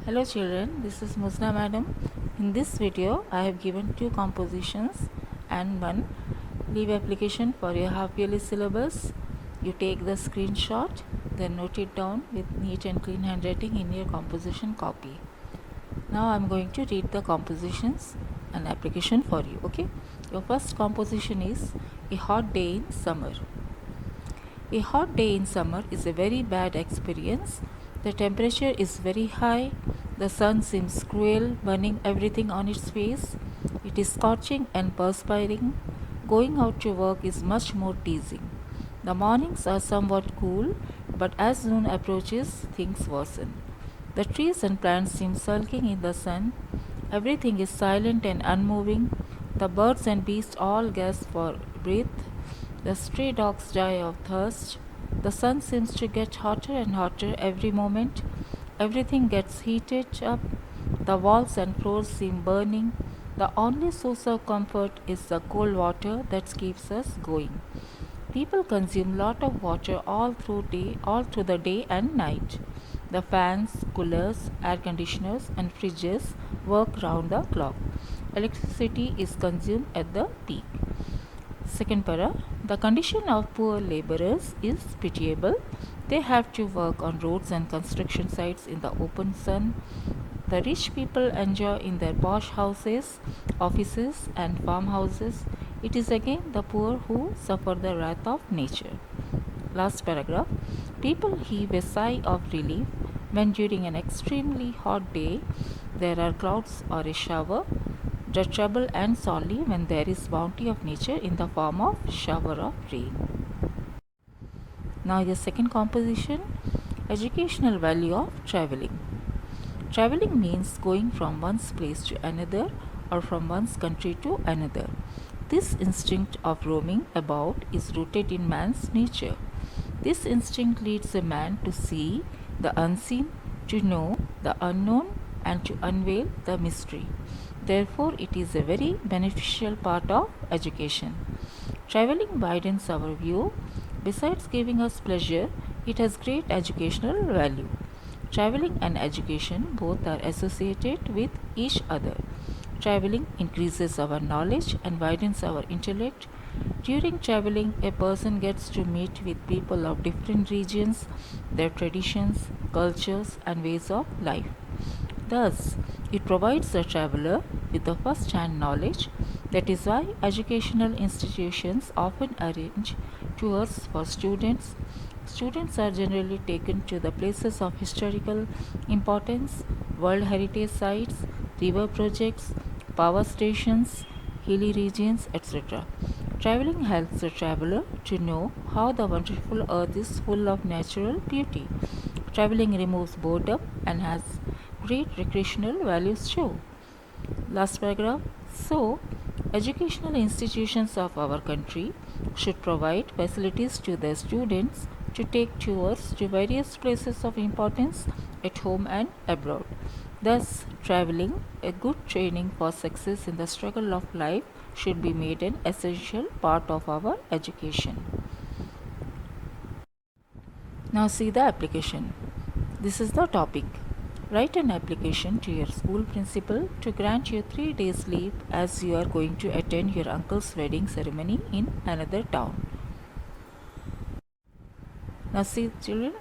Hello children, this is Musna madam. In this video, I have given two compositions and one leave application for your half yearly syllabus. You take the screenshot, then note it down with neat and clean handwriting in your composition copy. Now I am going to read the compositions and application for you. Okay, your first composition is a hot day in summer. A hot day in summer is a very bad experience. The temperature is very high. The sun seems cruel, burning everything on its face. It is scorching and perspiring. Going out to work is much more teasing. The mornings are somewhat cool, but as noon approaches, things worsen. The trees and plants seem sulking in the sun. Everything is silent and unmoving. The birds and beasts all gasp for breath. The stray dogs die of thirst. The sun seems to get hotter and hotter every moment. Everything gets heated up. The walls and floors seem burning. The only source of comfort is the cold water that keeps us going. People consume lot of water all through the day and night. The fans, coolers, air conditioners and fridges work round the clock. Electricity is consumed at the peak. Second para, the condition of poor laborers is pitiable. They have to work on roads and construction sites in the open sun. The rich people enjoy in their posh houses, offices and farmhouses. It is again the poor who suffer the wrath of nature. Last paragraph. People heave a sigh of relief when during an extremely hot day there are clouds or a shower. The trouble ends only when there is bounty of nature in the form of shower of rain. Now the second composition, educational value of traveling. Traveling means going from one's place to another or from one's country to another. This instinct of roaming about is rooted in man's nature. This instinct leads a man to see the unseen, to know the unknown, and to unveil the mystery. Therefore, it is a very beneficial part of education. Traveling widens our view. Besides giving us pleasure, it has great educational value. Traveling and education both are associated with each other. Traveling increases our knowledge and widens our intellect. During traveling, a person gets to meet with people of different regions, their traditions, cultures, and ways of life. Thus, it provides the traveler with the first hand knowledge. That is why educational institutions often arrange tours for students. Students are generally taken to the places of historical importance, World Heritage sites, river projects, power stations, hilly regions, etc. Traveling helps the traveler to know how the wonderful earth is full of natural beauty. Traveling removes boredom and has great recreational values too. Last paragraph. So, educational institutions of our country should provide facilities to their students to take tours to various places of importance at home and abroad. Thus, traveling, a good training for success in the struggle of life, should be made an essential part of our education. Now, see the application. This is the topic. Write an application to your school principal to grant you 3 days leave as you are going to attend your uncle's wedding ceremony in another town. Now see children,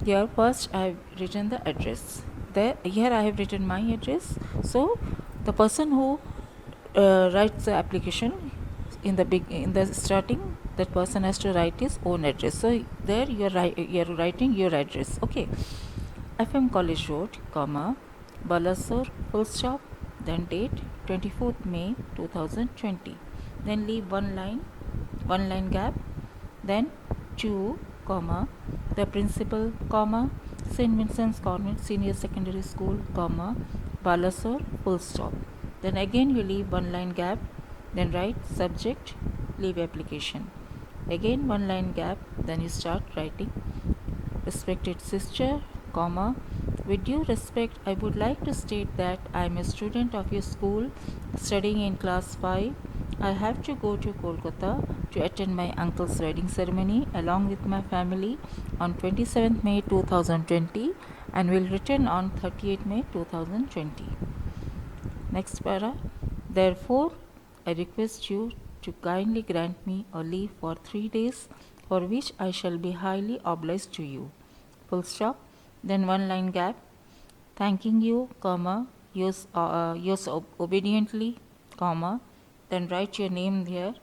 here first I have written the address. Here I have written my address. So the person who writes the application in the starting, that person has to write his own address. So there you are writing your address. Okay. FM College Road, comma, Balasore, full stop, then date 24th May 2020. Then leave one line gap, then 2, comma, the principal, comma, St. Vincent's Convent Senior Secondary School, comma, Balasore, full stop. Then again you leave one line gap, then write subject, leave application. Again one line gap, then you start writing respected sister, comma, with due respect, I would like to state that I am a student of your school studying in class 5. I have to go to Kolkata to attend my uncle's wedding ceremony along with my family on 27th May 2020 and will return on 30th May 2020. Next para. Therefore, I request you to kindly grant me a leave for 3 days, for which I shall be highly obliged to you. Full stop. Then one line gap. Thanking you, comma, yours obediently, comma. Then write your name there,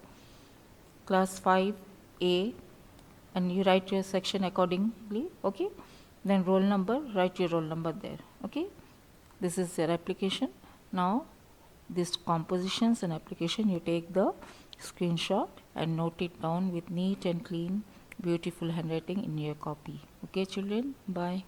class 5A, and you write your section accordingly, okay? Then roll number, write your roll number there, okay? This is your application. Now, these compositions and application, you take the screenshot and note it down with neat and clean, beautiful handwriting in your copy. Okay, children? Bye.